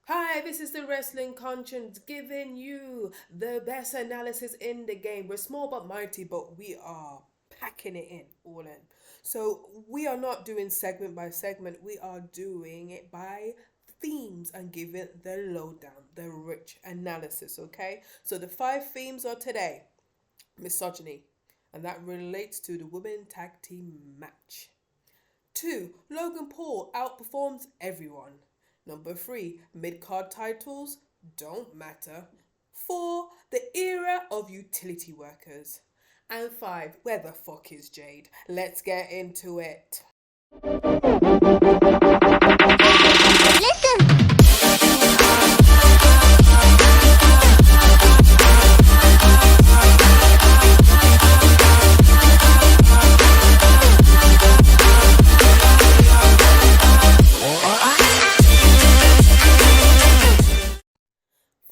Hi, this is the Wrestling Conscience giving you the best analysis in the game. We're small but mighty, but we are packing it in, all in. So, we are not doing segment by segment, we are doing it by themes and giving the lowdown, the rich analysis, okay? So, the five themes are today misogyny, and that relates to the women tag team match. Two, Logan Paul outperforms everyone. Number three, mid card titles don't matter. Four, the era of utility workers. And five, where the fuck is Jade? Let's get into it.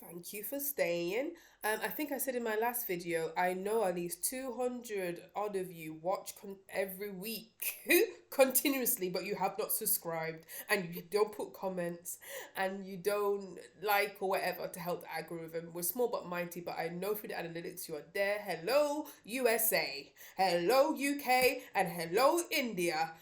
Thank you for staying. I think I said in my last video, I know at least 200 odd of you watch every week continuously, but you have not subscribed and you don't put comments and you don't like or whatever to help the algorithm. We're small but mighty, but I know through the analytics you are there. Hello, USA. Hello, UK. And hello, India.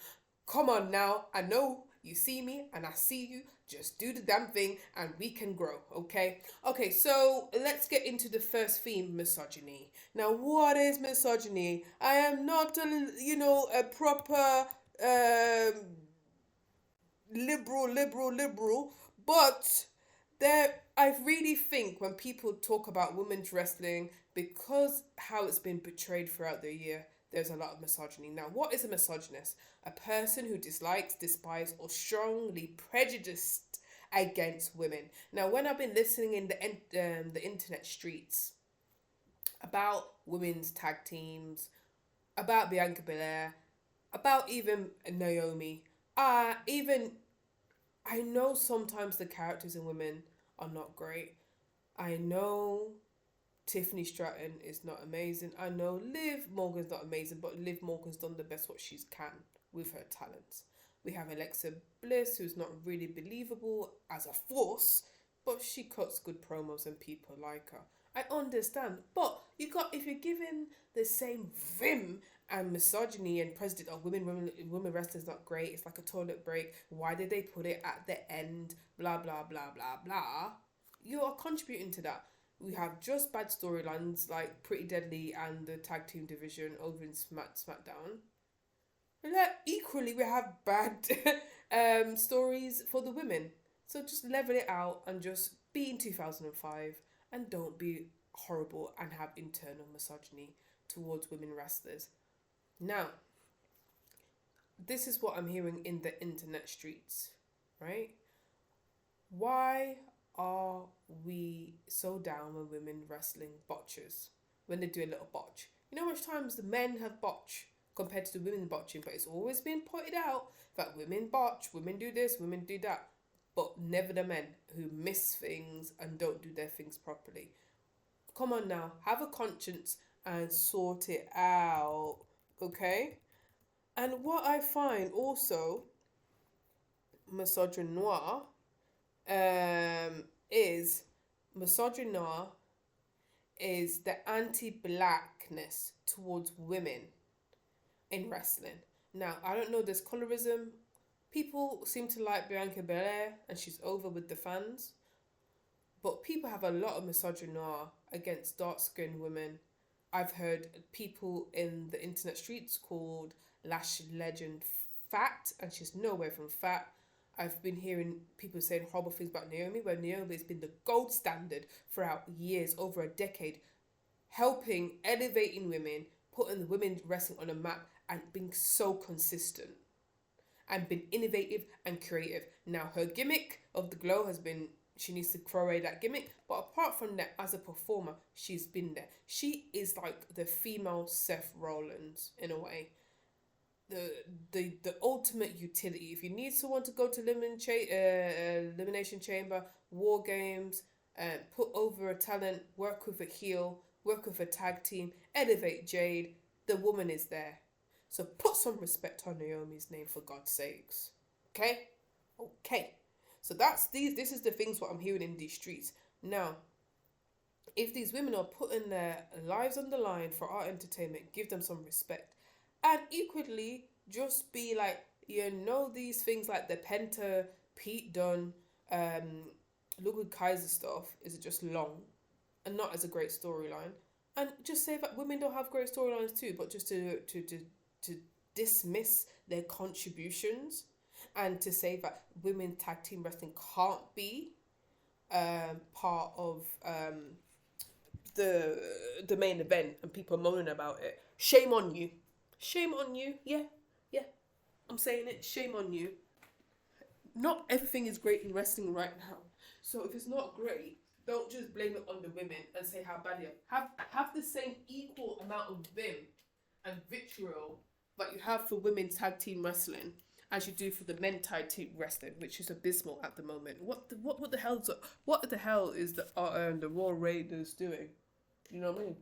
Come on now. I know you see me and I see you. Just do the damn thing and we can grow, okay? Okay, so let's get into the first theme, misogyny. Now, what is misogyny? I am not a proper liberal, but I really think when people talk about women's wrestling, because how it's been portrayed throughout the year, there's a lot of misogyny. Now, what is a misogynist? A person who dislikes, despises, or strongly prejudiced against women. Now, when I've been listening in the internet streets about women's tag teams, about Bianca Belair, about even Naomi, even I know sometimes the characters in women are not great. I know Tiffany Stratton is not amazing. I know Liv Morgan's not amazing, but Liv Morgan's done the best what she can with her talents. We have Alexa Bliss, who's not really believable as a force, but she cuts good promos and people like her. I understand, but if you're given the same vim and misogyny and president of women wrestling's not great. It's like a toilet break. Why did they put it at the end? Blah blah blah blah blah. You are contributing to that. We have just bad storylines like Pretty Deadly and the tag team division over in SmackDown. And like, equally, we have bad stories for the women. So just level it out and just be in 2005 and don't be horrible and have internal misogyny towards women wrestlers. Now, this is what I'm hearing in the internet streets, right? Why are we so down when women wrestling botchers when they do a little botch? You know how much times the men have botch compared to the women botching, but it's always been pointed out that women botch, women do this, women do that, but never the men who miss things and don't do their things properly. Come on now, have a conscience and sort it out, okay? And what I find also misogynoir is misogynoir is the anti-blackness towards women in wrestling. Now, I don't know, there's colorism. People seem to like Bianca Belair and she's over with the fans. But people have a lot of misogynoir against dark skinned women. I've heard people in the internet streets called Lash Legend fat, and she's nowhere from fat. I've been hearing people saying horrible things about Naomi, where Naomi has been the gold standard throughout years, over a decade, helping, elevating women, putting the women wrestling on a map, and being so consistent and been innovative and creative. Now, her gimmick of the glow has been, she needs to throw away that gimmick. But apart from that, as a performer, she's been there. She is like the female Seth Rollins in a way. The ultimate utility. If you need someone to go to elimination chamber, war games, put over a talent, work with a heel, work with a tag team, elevate Jade, the woman is there. So put some respect on Naomi's name for God's sakes. Okay? Okay. So this is the things what I'm hearing in these streets. Now, if these women are putting their lives on the line for our entertainment, give them some respect. And equally, just be like, these things like the Penta, Pete Dunne, Ludwig Kaiser stuff is just long and not as a great storyline. And just say that women don't have great storylines too, but just to dismiss their contributions and to say that women tag team wrestling can't be part of the main event and people moaning about it. Shame on you. Shame on you. Yeah. I'm saying it. Shame on you. Not everything is great in wrestling right now. So if it's not great, don't just blame it on the women and say how bad you are. Have the same equal amount of vim and vitriol that you have for women's tag team wrestling as you do for the men tag team wrestling, which is abysmal at the moment. What the hell is the Raw Raiders doing? You know what I mean?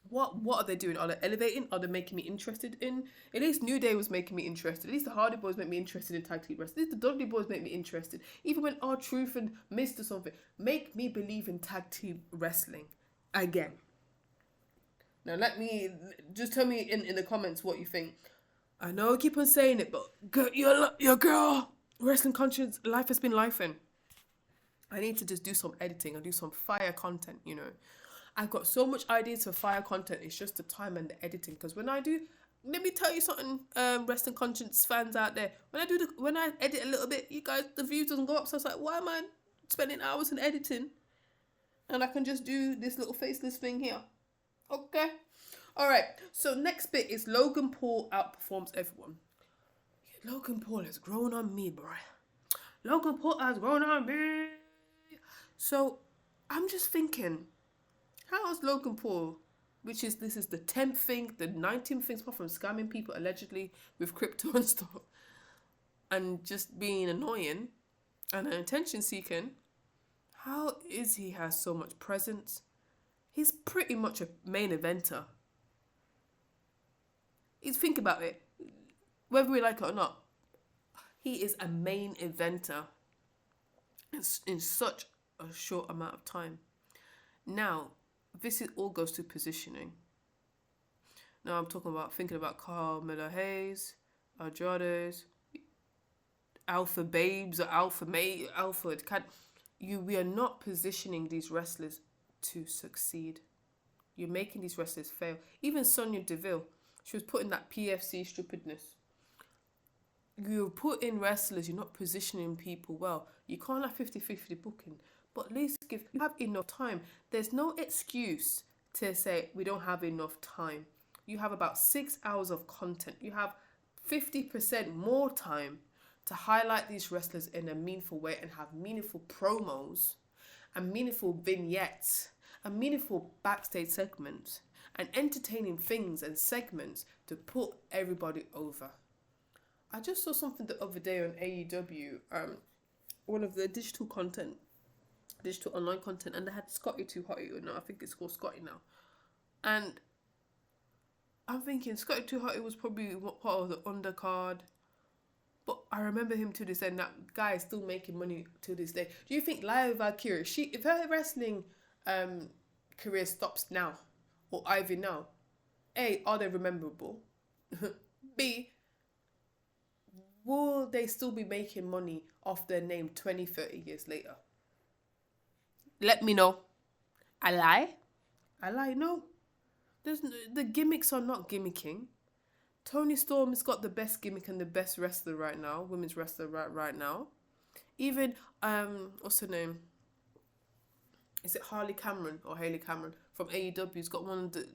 What are they doing? Are they elevating? Are they making me interested in? At least New Day was making me interested. At least the Hardy Boys make me interested in tag team wrestling. At least the Dudley Boys make me interested. Even when R-Truth and Mr. something, make me believe in tag team wrestling again. Now just tell me in the comments what you think. I know I keep on saying it, but your girl, wrestling conscience, life has been lifing. I need to just do some editing and do some fire content, I've got so much ideas for fire content. It's just the time and the editing. Because when I do, let me tell you something, wrestling conscience fans out there. When I edit a little bit, you guys, the views doesn't go up. So it's like, why am I spending hours in editing? And I can just do this little faceless thing here. Okay. All right. So next bit is Logan Paul outperforms everyone. Yeah, Logan Paul has grown on me, bro. Logan Paul has grown on me. So I'm just thinking, how is Logan Paul, this is the 10th thing, the 19th thing, apart from scamming people allegedly with crypto and stuff, and just being annoying and attention seeking, how is he has so much presence? He's pretty much a main eventer. Think about it, whether we like it or not, he is a main eventer in such a short amount of time. Now, all goes to positioning. Now I'm thinking about Carmelo Hayes, Andrade, Alpha Babes or Alpha May, Alpha. We are not positioning these wrestlers to succeed. You're making these wrestlers fail. Even Sonya Deville, she was putting that PFC stupidness. You put in wrestlers, you're not positioning people well. You can't have 50-50 booking. But at least you have enough time. There's no excuse to say we don't have enough time. You have about 6 hours of content. You have 50% more time to highlight these wrestlers in a meaningful way and have meaningful promos and meaningful vignettes and meaningful backstage segments and entertaining things and segments to put everybody over. I just saw something the other day on AEW, one of the digital online content, and they had Scotty 2 Hotty, or no, I think it's called Scotty now. And I'm thinking Scotty 2 Hotty was probably part of the undercard, but I remember him to this day, and that guy is still making money to this day. Do you think Lyra Valkyria, if her wrestling career stops now, or Ivy now, A, are they rememberable? B, will they still be making money off their name 20-30 years later? Let me know. I lie? No. The gimmicks are not gimmicking. Toni Storm has got the best gimmick and the best wrestler right now, women's wrestler right now. Even, what's her name? Is it Haley Cameron from AEW? Has got one of the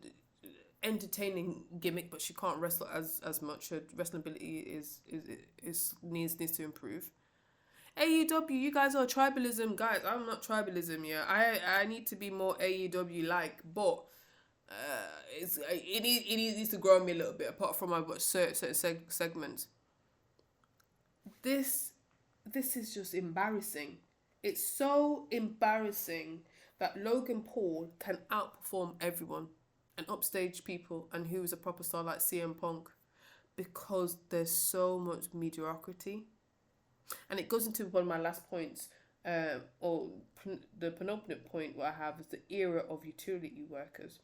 entertaining gimmick, but she can't wrestle as much. Her wrestling ability needs to improve. AEW, you guys are tribalism, guys. I'm not tribalism, yeah. I need to be more AEW like, but it needs to grow on me a little bit. Apart from I watch certain segments, this is just embarrassing. It's so embarrassing that Logan Paul can outperform everyone and upstage people and who is a proper star like CM Punk, because there's so much mediocrity. And it goes into one of my last points, or the penultimate point what I have is the era of utility workers.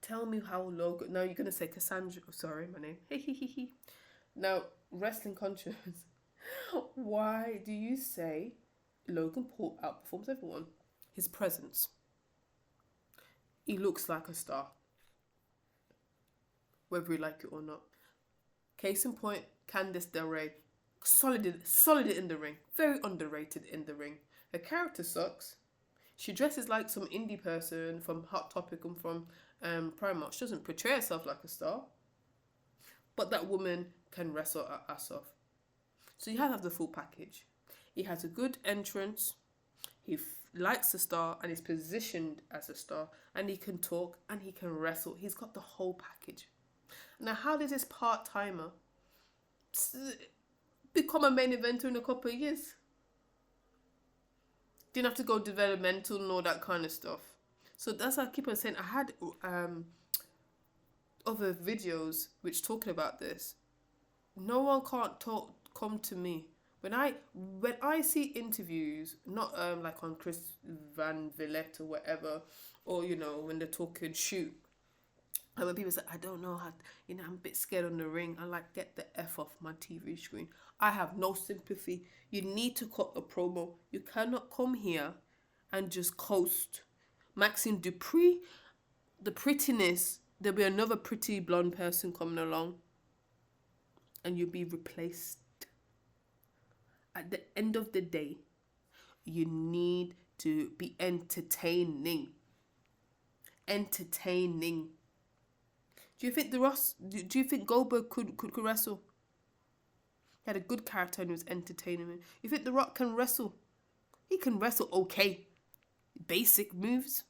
Tell me how Logan. Now you're gonna say Cassandra. Sorry, my name. Now, wrestling conscious. Why do you say Logan Paul outperforms everyone? His presence. He looks like a star, whether you like it or not. Case in point, Candice LeRae, solid in the ring, very underrated in the ring. Her character sucks. She dresses like some indie person from Hot Topic and from Primark. She doesn't portray herself like a star, but that woman can wrestle her ass off. So you have the full package. He has a good entrance. He likes the star and is positioned as a star, and he can talk and he can wrestle. He's got the whole package. Now, how did this part-timer become a main eventer in a couple of years? Didn't have to go developmental and all that kind of stuff. So that's why I keep on saying I had other videos which talking about this. No one can't come to me. When I see interviews, not like on Chris Van Vliet or whatever, or when they're talking shoot, and when people say I don't know how, I'm a bit scared on the ring, I like get the F off my TV screen. I have no sympathy. You need to cut a promo. You cannot come here and just coast. Maxine Dupree, the prettiness, there'll be another pretty blonde person coming along, and you'll be replaced. At the end of the day, you need to be entertaining. Entertaining. Do you think do you think Goldberg could wrestle? He had a good character and he was entertaining. You think The Rock can wrestle? He can wrestle okay. Basic moves,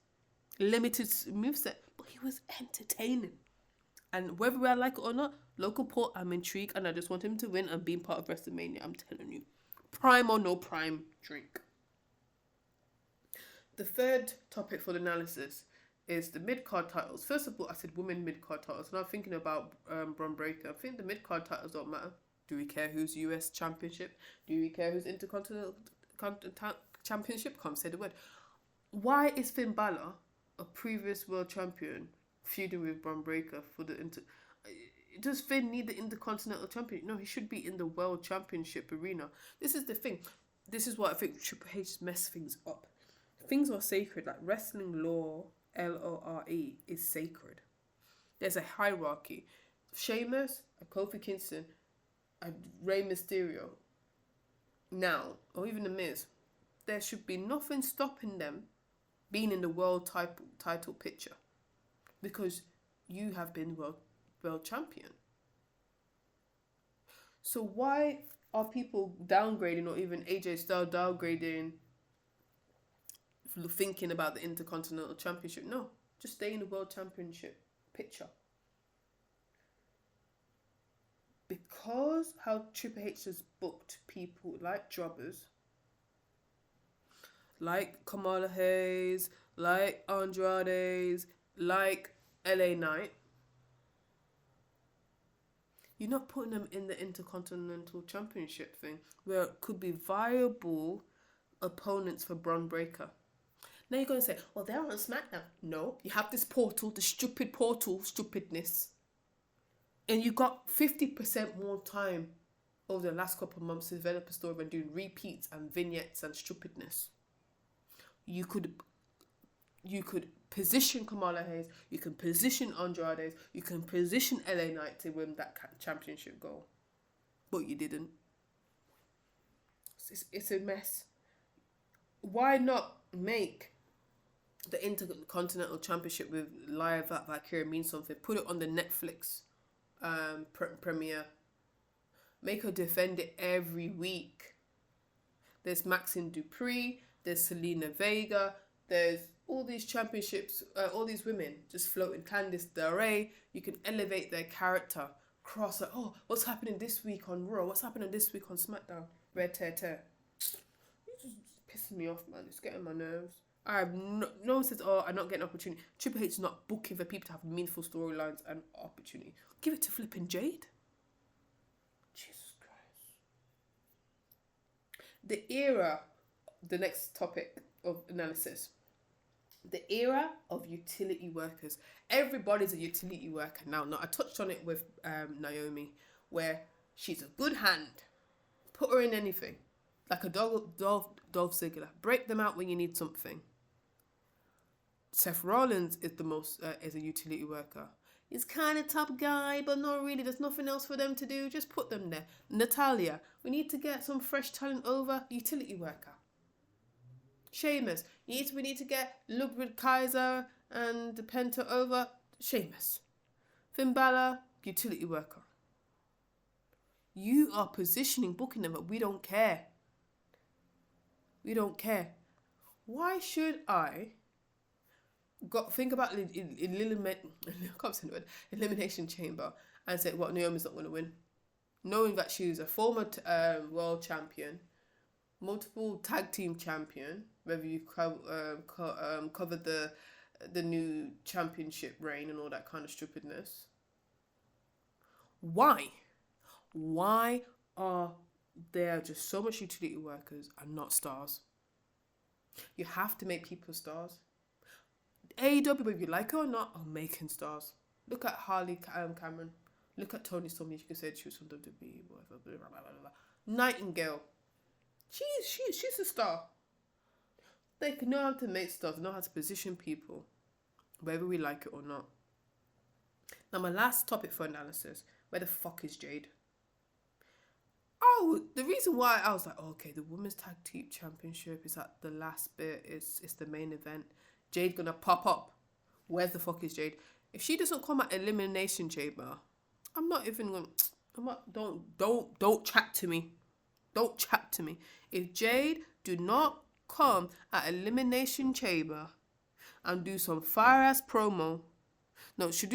limited moveset, but he was entertaining. And whether I like it or not, Logan Paul, I'm intrigued and I just want him to win and be part of WrestleMania. I'm telling you. Prime or no prime, drink. The third topic for the analysis is the mid-card titles. First of all, I said women mid-card titles, and I'm thinking about Bron Breakker. I think the mid-card titles don't matter. Do we care who's US Championship? Do we care who's Intercontinental Championship? Can't say the word. Why is Finn Balor, a previous world champion, feuding with Bron Breakker for the Does Finn need the Intercontinental Championship? No, he should be in the World Championship arena. This is the thing. This is what I think Triple H mess things up. Things are sacred. Like wrestling lore, LORE, is sacred. There's a hierarchy. Sheamus, and Kofi Kingston, and Rey Mysterio, now, or even The Miz, there should be nothing stopping them being in the world title picture, because you have been world champion. So why are people downgrading, or even AJ Styles downgrading, thinking about the Intercontinental Championship? No, just stay in the World Championship picture. Because how Triple H has booked people like jobbers, like Kamala Hayes, like Andrade, like LA Knight, you're not putting them in the Intercontinental Championship thing, where it could be viable opponents for Bron Breakker. Now you're going to say, well, they're on SmackDown. No, you have this portal, the stupid portal, stupidness. And you got 50% more time over the last couple of months to develop a story and doing repeats and vignettes and stupidness. You could position Kamala Hayes, you can position Andrade, you can position LA Knight to win that championship goal. But you didn't. It's a mess. Why not make the Intercontinental Championship with live at Valkyria mean something? Put it on the Netflix premiere. Make her defend it every week. There's Maxine Dupree, there's Selena Vega, there's all these championships, all these women just floating. Candice LeRae, you can elevate their character. Cross like, oh, what's happening this week on Raw? What's happening this week on SmackDown? Red tear. It's just pissing me off, man. It's getting my nerves. I have no one says, oh, I'm not getting opportunity. Triple H is not booking for people to have meaningful storylines and opportunity. Give it to flipping Jade. Jesus Christ. The era, the next topic of analysis, the era of utility workers. Everybody's a utility worker now. Now, I touched on it with Naomi, where she's a good hand. Put her in anything. Like a Dolph Ziggler. Break them out when you need something. Seth Rollins is the most is a utility worker. He's kind of top guy, but not really. There's nothing else for them to do. Just put them there. Natalia, we need to get some fresh talent over. Utility worker. Sheamus, we need to get Ludwig Kaiser and Penta over. Sheamus. Finn Balor, utility worker. You are positioning, booking them, but we don't care. We don't care. Why should I think about elimination chamber and say, what, Naomi's not going to win? Knowing that she's a former world champion, multiple tag team champion, whether you covered the new championship reign and all that kind of stupidness. Why are there just so much utility workers and not stars? You have to make people stars. AEW, whether you like it or not, are making stars. Look at Harley Cameron. Look at Toni Storm. You can say she was from WWE, whatever. Blah, blah, blah, blah. Nightingale. She's a star. They know how to make stars. They know how to position people, whether we like it or not. Now, my last topic for analysis: where the fuck is Jade? Oh, the reason why I was like, okay, the Women's Tag Team Championship is at the last bit. It's the main event. Jade gonna pop up. Where's the fuck is Jade? If she doesn't come at Elimination Chamber, I'm not even gonna. I'm not. Don't chat to me. Don't chat to me. If Jade do not come at Elimination Chamber and do some fire ass promo. No, she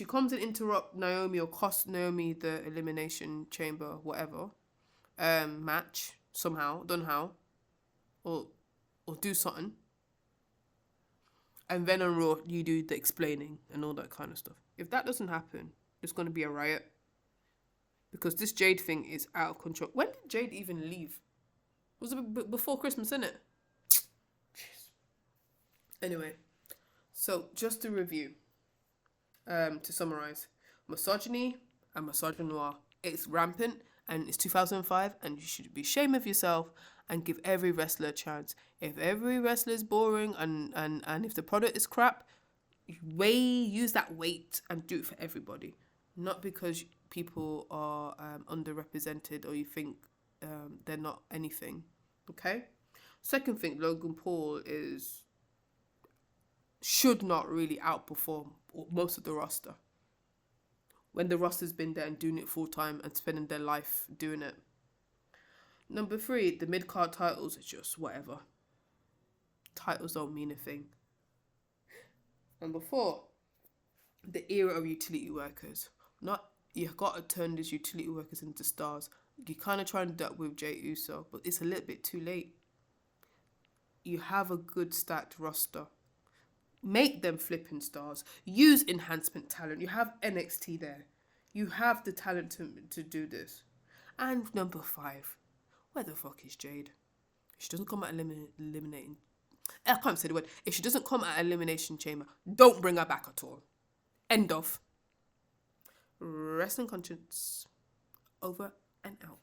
comes and interrupt Naomi or cost Naomi the Elimination Chamber, whatever, match somehow, don't know how, or do something. And then on Raw, you do the explaining and all that kind of stuff. If that doesn't happen, there's going to be a riot. Because this Jade thing is out of control. When did Jade even leave? Was it before Christmas, innit? Jeez. Anyway, so just to review, to summarize, misogyny and misogynoir, it's rampant and it's 2005 and you should be ashamed of yourself and give every wrestler a chance. If every wrestler is boring and if the product is crap, use that weight and do it for everybody. Not because people are underrepresented or you think they're not anything. Okay? Second thing, Logan Paul should not really outperform most of the roster. When the roster's been there and doing it full time and spending their life doing it. Number 3, the mid-card titles are just whatever. Titles don't mean a thing. Number 4, the era of utility workers. You got to turn these utility workers into stars. You kind of trying to do that with Jey Uso, but it's a little bit too late. You have a good stacked roster. Make them flipping stars. Use enhancement talent. You have NXT there. You have the talent to do this. And number 5, where the fuck is Jade? If she doesn't come at eliminating... I can't say the word. If she doesn't come at Elimination Chamber, don't bring her back at all. End of. Wrestling Conscience. Over and out.